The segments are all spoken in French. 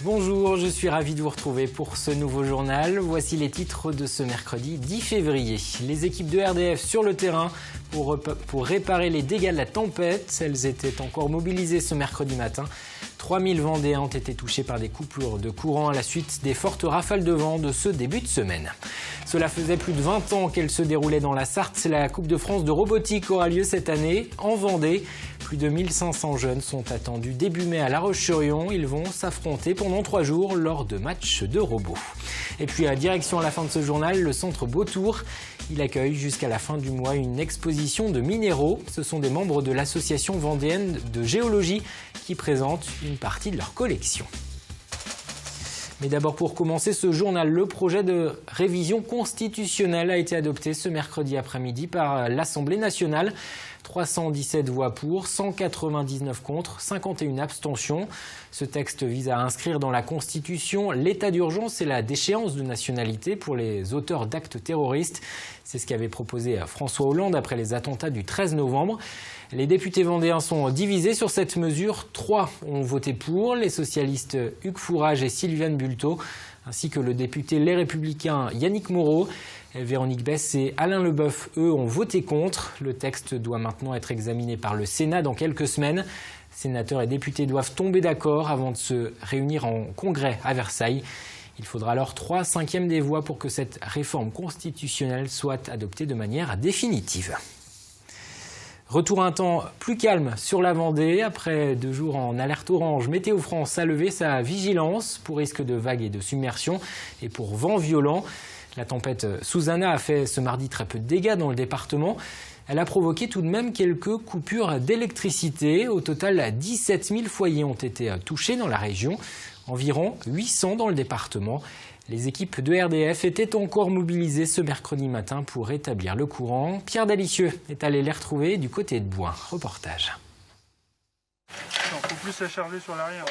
Bonjour, je suis ravi de vous retrouver pour ce nouveau journal. Voici les titres de ce mercredi 10 février. Les équipes de RDF sur le terrain pour réparer les dégâts de la tempête. Elles étaient encore mobilisées ce mercredi matin. 3000 Vendéens ont été touchés par des coupures de courant à la suite des fortes rafales de vent de ce début de semaine. Cela faisait plus de 20 ans qu'elle se déroulait dans la Sarthe. La Coupe de France de robotique aura lieu cette année en Vendée. Plus de 1500 jeunes sont attendus début mai à La Roche-sur-Yon. Ils vont s'affronter pendant 3 jours lors de matchs de robots. Et puis à direction à la fin de ce journal, le centre Beautour. Il accueille jusqu'à la fin du mois une exposition de minéraux. Ce sont des membres de l'association vendéenne de géologie qui présentent une partie de leur collection. Mais d'abord, pour commencer ce journal, le projet de révision constitutionnelle a été adopté ce mercredi après-midi par l'Assemblée nationale. 317 voix pour, 199 contre, 51 abstentions. Ce texte vise à inscrire dans la Constitution l'état d'urgence et la déchéance de nationalité pour les auteurs d'actes terroristes. C'est ce qu'avait proposé François Hollande après les attentats du 13 novembre. Les députés vendéens sont divisés sur cette mesure. 3 ont voté pour, les socialistes Hugues Fourage et Sylviane Bulteau, ainsi que le député Les Républicains Yannick Moreau. Véronique Besse et Alain Leboeuf, eux, ont voté contre. Le texte doit maintenant être examiné par le Sénat dans quelques semaines. Sénateurs et députés doivent tomber d'accord avant de se réunir en congrès à Versailles. Il faudra alors 3/5 des voix pour que cette réforme constitutionnelle soit adoptée de manière définitive. Retour à un temps plus calme sur la Vendée. Après 2 jours en alerte orange, Météo France a levé sa vigilance pour risque de vagues et de submersion et pour vent violent. La tempête Susanna a fait ce mardi très peu de dégâts dans le département. Elle a provoqué tout de même quelques coupures d'électricité. Au total, 17 000 foyers ont été touchés dans la région, environ 800 dans le département. Les équipes de RDF étaient encore mobilisées ce mercredi matin pour rétablir le courant. Pierre Dalicieux est allé les retrouver du côté de Bouin. Reportage.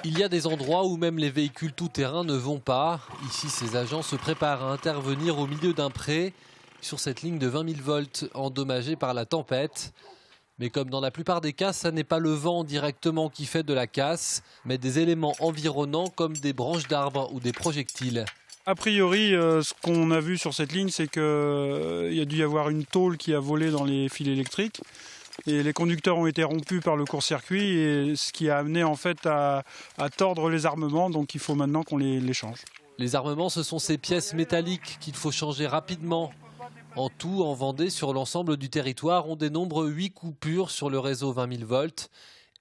Il y a des endroits où même les véhicules tout-terrain ne vont pas. Ici, ces agents se préparent à intervenir au milieu d'un pré sur cette ligne de 20 000 volts endommagée par la tempête. Mais comme dans la plupart des cas, ça n'est pas le vent directement qui fait de la casse, mais des éléments environnants comme des branches d'arbres ou des projectiles. A priori, ce qu'on a vu sur cette ligne, c'est qu'il y a dû y avoir une tôle qui a volé dans les fils électriques. Et les conducteurs ont été rompus par le court-circuit, et ce qui a amené en fait à tordre les armements. Donc il faut maintenant qu'on les change. Les armements, ce sont ces pièces métalliques qu'il faut changer rapidement. En tout, en Vendée, sur l'ensemble du territoire, on dénombre 8 coupures sur le réseau 20 000 volts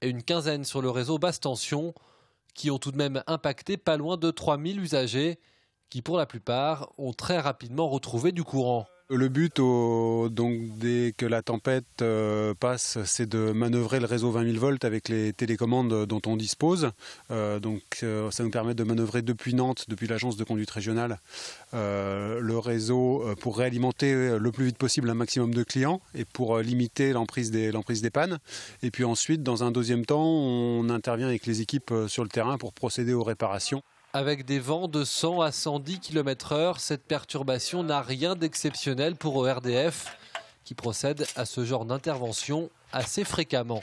et une quinzaine sur le réseau basse tension, qui ont tout de même impacté pas loin de 3000 usagers, qui pour la plupart ont très rapidement retrouvé du courant. Le but, donc, dès que la tempête passe, c'est de manœuvrer le réseau 20 000 volts avec les télécommandes dont on dispose. Ça nous permet de manœuvrer depuis Nantes, depuis l'agence de conduite régionale, le réseau pour réalimenter le plus vite possible un maximum de clients et pour limiter l'emprise des pannes. Et puis ensuite, dans un deuxième temps, on intervient avec les équipes sur le terrain pour procéder aux réparations. Avec des vents de 100 à 110 km/h, cette perturbation n'a rien d'exceptionnel pour RDF, qui procède à ce genre d'intervention assez fréquemment.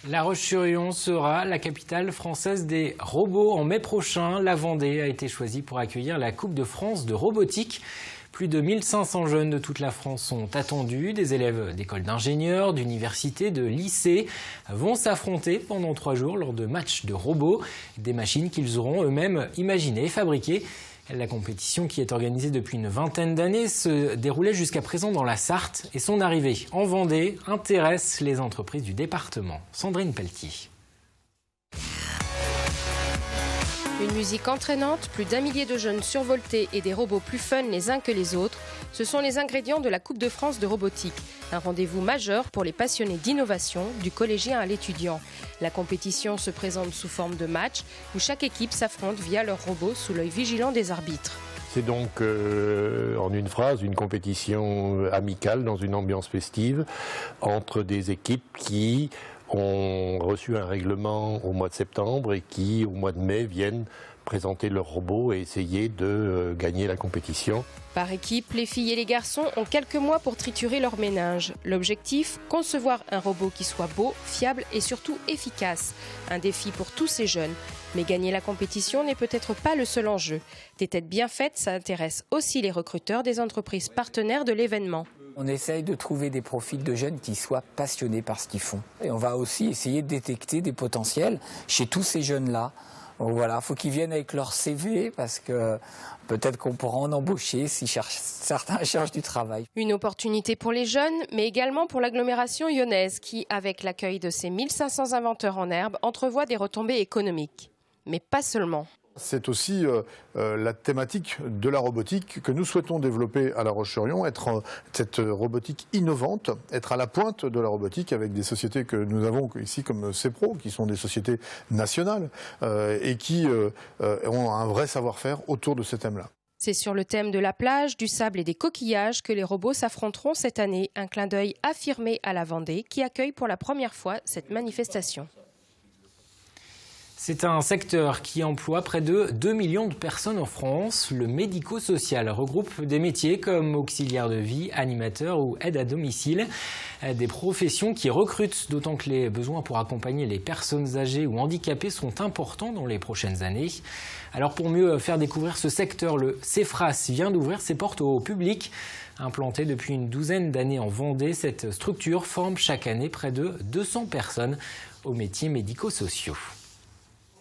La Roche-sur-Yon sera la capitale française des robots en mai prochain. La Vendée a été choisie pour accueillir la Coupe de France de robotique. Plus de 1500 jeunes de toute la France sont attendus. Des élèves d'écoles d'ingénieurs, d'universités, de lycées vont s'affronter pendant 3 jours lors de matchs de robots. Des machines qu'ils auront eux-mêmes imaginées et fabriquées. La compétition, qui est organisée depuis une vingtaine d'années, se déroulait jusqu'à présent dans la Sarthe. Et son arrivée en Vendée intéresse les entreprises du département. Sandrine Pelletier. Une musique entraînante, plus d'1 millier de jeunes survoltés et des robots plus fun les uns que les autres, ce sont les ingrédients de la Coupe de France de robotique. Un rendez-vous majeur pour les passionnés d'innovation, du collégien à l'étudiant. La compétition se présente sous forme de match où chaque équipe s'affronte via leur robot sous l'œil vigilant des arbitres. C'est donc, en une phrase, une compétition amicale dans une ambiance festive entre des équipes qui ont reçu un règlement au mois de septembre et qui, au mois de mai, viennent présenter leurs robots et essayer de gagner la compétition. Par équipe, les filles et les garçons ont quelques mois pour triturer leur méninge. L'objectif, concevoir un robot qui soit beau, fiable et surtout efficace. Un défi pour tous ces jeunes. Mais gagner la compétition n'est peut-être pas le seul enjeu. Des têtes bien faites, ça intéresse aussi les recruteurs des entreprises partenaires de l'événement. On essaye de trouver des profils de jeunes qui soient passionnés par ce qu'ils font. Et on va aussi essayer de détecter des potentiels chez tous ces jeunes-là. Donc voilà, il faut qu'ils viennent avec leur CV parce que peut-être qu'on pourra en embaucher si certains cherchent du travail. Une opportunité pour les jeunes, mais également pour l'agglomération lyonnaise qui, avec l'accueil de ses 1500 inventeurs en herbe, entrevoit des retombées économiques. Mais pas seulement. C'est aussi la thématique de la robotique que nous souhaitons développer à La Roche-sur-Yon, être cette robotique innovante, être à la pointe de la robotique avec des sociétés que nous avons ici comme CEPRO, qui sont des sociétés nationales et qui ont un vrai savoir-faire autour de ce thème-là. C'est sur le thème de la plage, du sable et des coquillages que les robots s'affronteront cette année. Un clin d'œil affirmé à la Vendée qui accueille pour la première fois cette manifestation. C'est un secteur qui emploie près de 2 millions de personnes en France. Le médico-social regroupe des métiers comme auxiliaire de vie, animateur ou aide à domicile. Des professions qui recrutent, d'autant que les besoins pour accompagner les personnes âgées ou handicapées sont importants dans les prochaines années. Alors pour mieux faire découvrir ce secteur, le CEFRAS vient d'ouvrir ses portes au public. Implantée depuis une douzaine d'années en Vendée, cette structure forme chaque année près de 200 personnes aux métiers médico-sociaux.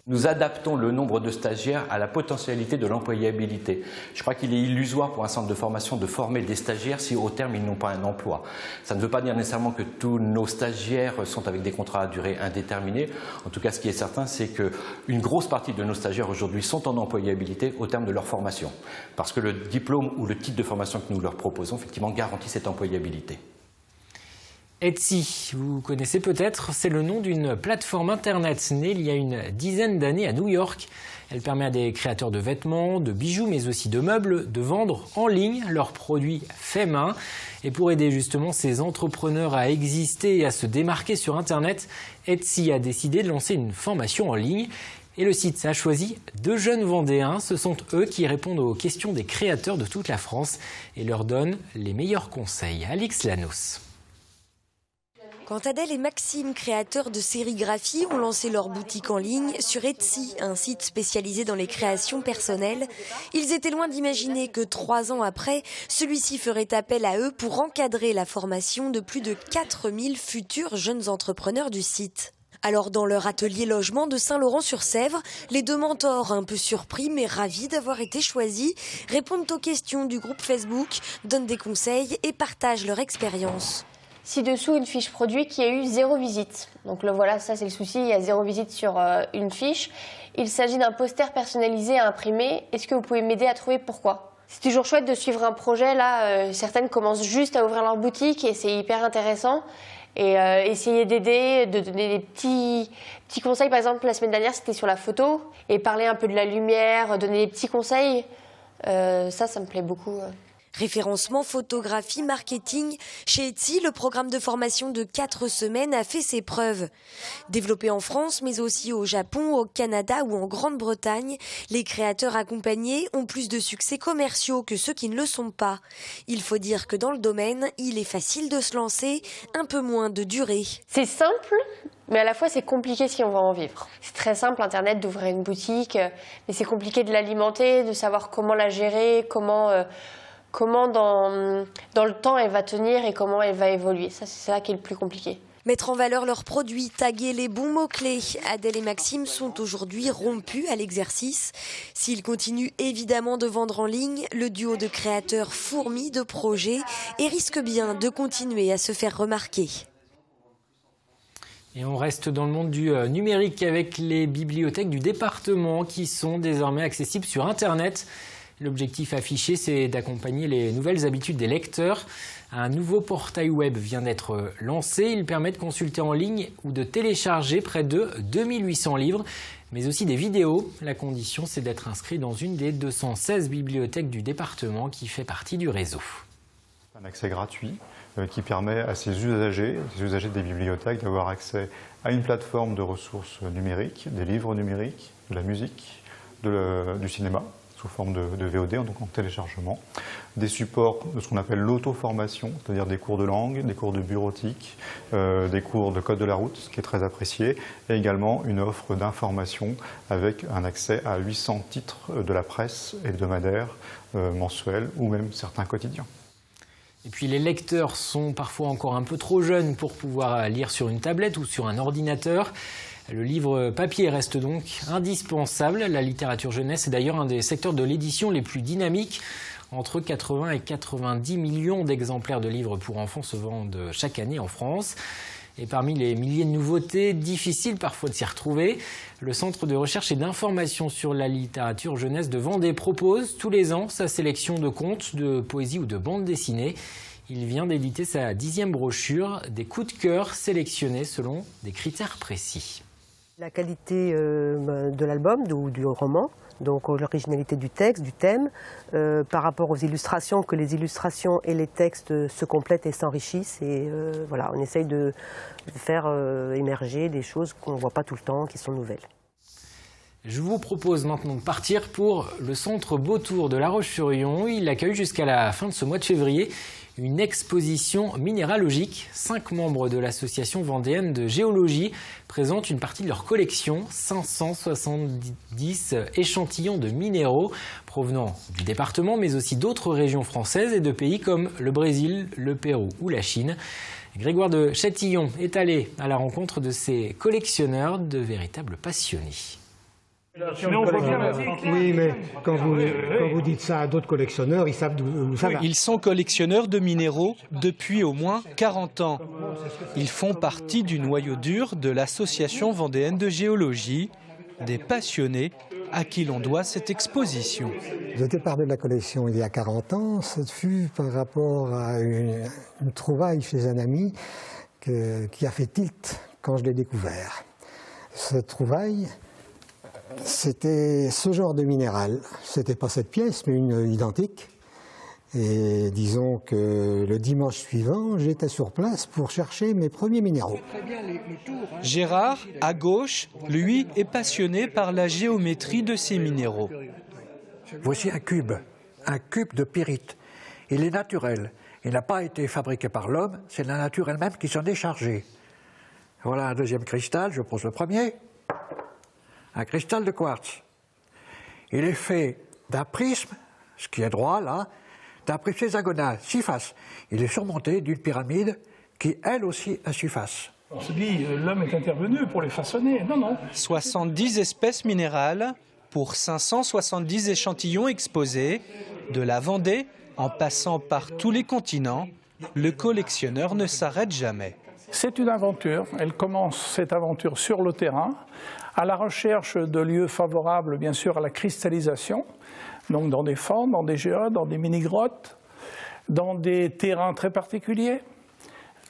Nous adaptons le nombre de stagiaires à la potentialité de l'employabilité. Je crois qu'il est illusoire pour un centre de formation de former des stagiaires si au terme ils n'ont pas un emploi. Ça ne veut pas dire nécessairement que tous nos stagiaires sont avec des contrats à durée indéterminée. En tout cas, ce qui est certain, c'est qu'une grosse partie de nos stagiaires aujourd'hui sont en employabilité au terme de leur formation. Parce que le diplôme ou le titre de formation que nous leur proposons, effectivement, garantit cette employabilité. Etsy, vous connaissez peut-être, c'est le nom d'une plateforme internet née il y a une dizaine d'années à New York. Elle permet à des créateurs de vêtements, de bijoux, mais aussi de meubles, de vendre en ligne leurs produits faits main. Et pour aider justement ces entrepreneurs à exister et à se démarquer sur Internet, Etsy a décidé de lancer une formation en ligne. Et le site a choisi 2 jeunes Vendéens. Ce sont eux qui répondent aux questions des créateurs de toute la France et leur donnent les meilleurs conseils. Alix Lanos. Quand Adèle et Maxime, créateurs de sérigraphie, ont lancé leur boutique en ligne sur Etsy, un site spécialisé dans les créations personnelles, ils étaient loin d'imaginer que 3 ans après, celui-ci ferait appel à eux pour encadrer la formation de plus de 4000 futurs jeunes entrepreneurs du site. Alors dans leur atelier logement de Saint-Laurent-sur-Sèvre, les 2 mentors, un peu surpris mais ravis d'avoir été choisis, répondent aux questions du groupe Facebook, donnent des conseils et partagent leur expérience. Ci-dessous, une fiche produit qui a eu 0 visite. Donc voilà, ça c'est le souci, il y a 0 visite sur une fiche. Il s'agit d'un poster personnalisé à imprimer. Est-ce que vous pouvez m'aider à trouver pourquoi ? C'est toujours chouette de suivre un projet. Là, certaines commencent juste à ouvrir leur boutique et c'est hyper intéressant. Et essayer d'aider, de donner des petits conseils. Par exemple, la semaine dernière, c'était sur la photo. Et parler un peu de la lumière, donner des petits conseils. Ça me plaît beaucoup. Référencement, photographie, marketing. Chez Etsy, le programme de formation de 4 semaines a fait ses preuves. Développé en France, mais aussi au Japon, au Canada ou en Grande-Bretagne, les créateurs accompagnés ont plus de succès commerciaux que ceux qui ne le sont pas. Il faut dire que dans le domaine, il est facile de se lancer, un peu moins de durée. C'est simple, mais à la fois c'est compliqué si on veut en vivre. C'est très simple, Internet, d'ouvrir une boutique, mais c'est compliqué de l'alimenter, de savoir comment la gérer, comment dans le temps elle va tenir et comment elle va évoluer. Ça, c'est ça qui est le plus compliqué. Mettre en valeur leurs produits, taguer les bons mots-clés. Adèle et Maxime sont aujourd'hui rompus à l'exercice. S'ils continuent évidemment de vendre en ligne, le duo de créateurs fourmille de projets et risque bien de continuer à se faire remarquer. Et on reste dans le monde du numérique avec les bibliothèques du département qui sont désormais accessibles sur Internet. L'objectif affiché, c'est d'accompagner les nouvelles habitudes des lecteurs. Un nouveau portail web vient d'être lancé. Il permet de consulter en ligne ou de télécharger près de 2800 livres, mais aussi des vidéos. La condition, c'est d'être inscrit dans une des 216 bibliothèques du département qui fait partie du réseau. Un accès gratuit qui permet à ces usagers des bibliothèques d'avoir accès à une plateforme de ressources numériques, des livres numériques, de la musique, du cinéma sous forme de VOD, donc en téléchargement, des supports de ce qu'on appelle l'auto-formation, c'est-à-dire des cours de langue, des cours de bureautique, des cours de code de la route, ce qui est très apprécié, et également une offre d'information avec un accès à 800 titres de la presse hebdomadaire, mensuels ou même certains quotidiens. Et puis les lecteurs sont parfois encore un peu trop jeunes pour pouvoir lire sur une tablette ou sur un ordinateur. Le livre papier reste donc indispensable. La littérature jeunesse est d'ailleurs un des secteurs de l'édition les plus dynamiques. Entre 80 et 90 millions d'exemplaires de livres pour enfants se vendent chaque année en France. Et parmi les milliers de nouveautés, difficile parfois de s'y retrouver, le Centre de recherche et d'information sur la littérature jeunesse de Vendée propose tous les ans sa sélection de contes, de poésie ou de bandes dessinées. Il vient d'éditer sa 10e brochure, des coups de cœur sélectionnés selon des critères précis. La qualité de l'album ou du roman, donc l'originalité du texte, du thème, par rapport aux illustrations, que les illustrations et les textes se complètent et s'enrichissent. Et voilà, on essaye de faire émerger des choses qu'on ne voit pas tout le temps, qui sont nouvelles. Je vous propose maintenant de partir pour le centre Beautour de La Roche-sur-Yon. Il accueille jusqu'à la fin de ce mois de février une exposition minéralogique. 5 membres de l'association vendéenne de géologie présentent une partie de leur collection, 570 échantillons de minéraux provenant du département, mais aussi d'autres régions françaises et de pays comme le Brésil, le Pérou ou la Chine. Grégoire de Châtillon est allé à la rencontre de ces collectionneurs, de véritables passionnés. Oui, mais quand vous dites ça à d'autres collectionneurs, ils savent d'où ça va. Ils sont collectionneurs de minéraux depuis au moins 40 ans. Ils font partie du noyau dur de l'association vendéenne de géologie, des passionnés à qui l'on doit cette exposition. Le départ de la collection il y a 40 ans, ça fut par rapport à une trouvaille chez un ami qui a fait tilt quand je l'ai découvert. Cette trouvaille, c'était ce genre de minéral. C'était pas cette pièce, mais une identique. Et disons que le dimanche suivant, j'étais sur place pour chercher mes premiers minéraux. Gérard, à gauche, lui, est passionné par la géométrie de ces minéraux. Voici un cube de pyrite. Il est naturel. Il n'a pas été fabriqué par l'homme, c'est la nature elle-même qui s'en est chargée. Voilà un deuxième cristal, je pose le premier. Un cristal de quartz. Il est fait d'un prisme, ce qui est droit là, d'un prisme hexagonal, 6 faces. Il est surmonté d'une pyramide qui, elle aussi, a 6 faces. On se dit, l'homme est intervenu pour les façonner. Non, non. 70 espèces minérales pour 570 échantillons exposés, de la Vendée en passant par tous les continents. Le collectionneur ne s'arrête jamais. C'est une aventure. Elle commence cette aventure sur le terrain, à la recherche de lieux favorables, bien sûr, à la cristallisation, donc dans des formes, dans des géodes, dans des mini-grottes, dans des terrains très particuliers.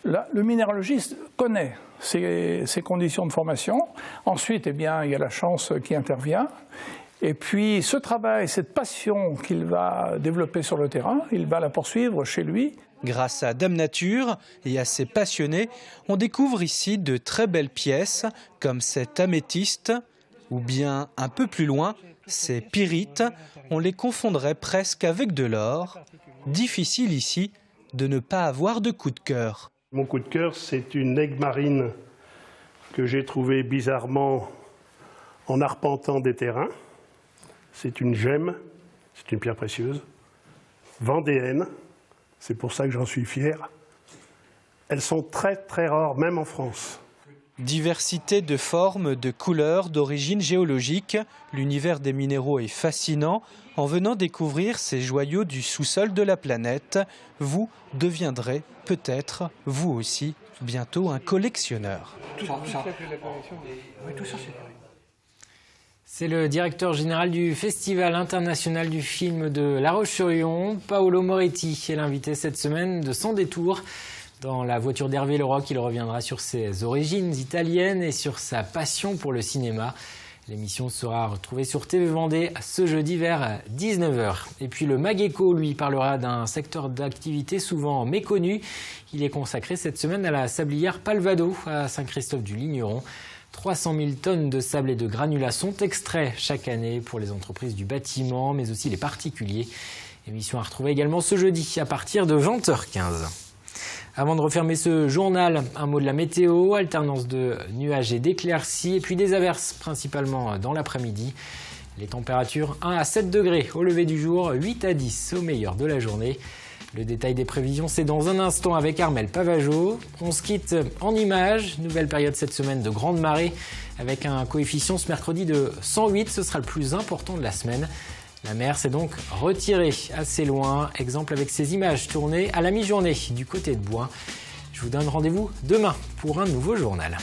Là, le minéralogiste connaît ces conditions de formation. Ensuite, eh bien, il y a la chance qui intervient. Et puis, ce travail, cette passion qu'il va développer sur le terrain, il va la poursuivre chez lui. Grâce à Dame Nature et à ses passionnés, on découvre ici de très belles pièces comme cette améthyste ou bien un peu plus loin, ces pyrites. On les confondrait presque avec de l'or. Difficile ici de ne pas avoir de coup de cœur. Mon coup de cœur, c'est une aigue marine que j'ai trouvée bizarrement en arpentant des terrains. C'est une gemme, c'est une pierre précieuse, vendéenne. C'est pour ça que j'en suis fier. Elles sont très très rares, même en France. Diversité de formes, de couleurs, d'origine géologique. L'univers des minéraux est fascinant. En venant découvrir ces joyaux du sous-sol de la planète, vous deviendrez peut-être, vous aussi, bientôt un collectionneur. C'est le directeur général du Festival international du film de La Roche-sur-Yon, Paolo Moretti, est l'invité cette semaine de Sans détour. Dans la voiture d'Hervé Leroc, il reviendra sur ses origines italiennes et sur sa passion pour le cinéma. L'émission sera retrouvée sur TV Vendée ce jeudi vers 19h. Et puis le Mageco, lui, parlera d'un secteur d'activité souvent méconnu. Il est consacré cette semaine à la sablière Palvado à Saint-Christophe-du-Ligneron. 300 000 tonnes de sable et de granulats sont extraits chaque année pour les entreprises du bâtiment, mais aussi les particuliers. Émission à retrouver également ce jeudi à partir de 20h15. Avant de refermer ce journal, un mot de la météo, alternance de nuages et d'éclaircies, et puis des averses principalement dans l'après-midi. Les températures 1 à 7 degrés au lever du jour, 8 à 10 au meilleur de la journée. Le détail des prévisions, c'est dans un instant avec Armel Pavageau. On se quitte en images. Nouvelle période cette semaine de grande marée avec un coefficient ce mercredi de 108. Ce sera le plus important de la semaine. La mer s'est donc retirée assez loin. Exemple avec ces images tournées à la mi-journée du côté de Boin. Je vous donne rendez-vous demain pour un nouveau journal.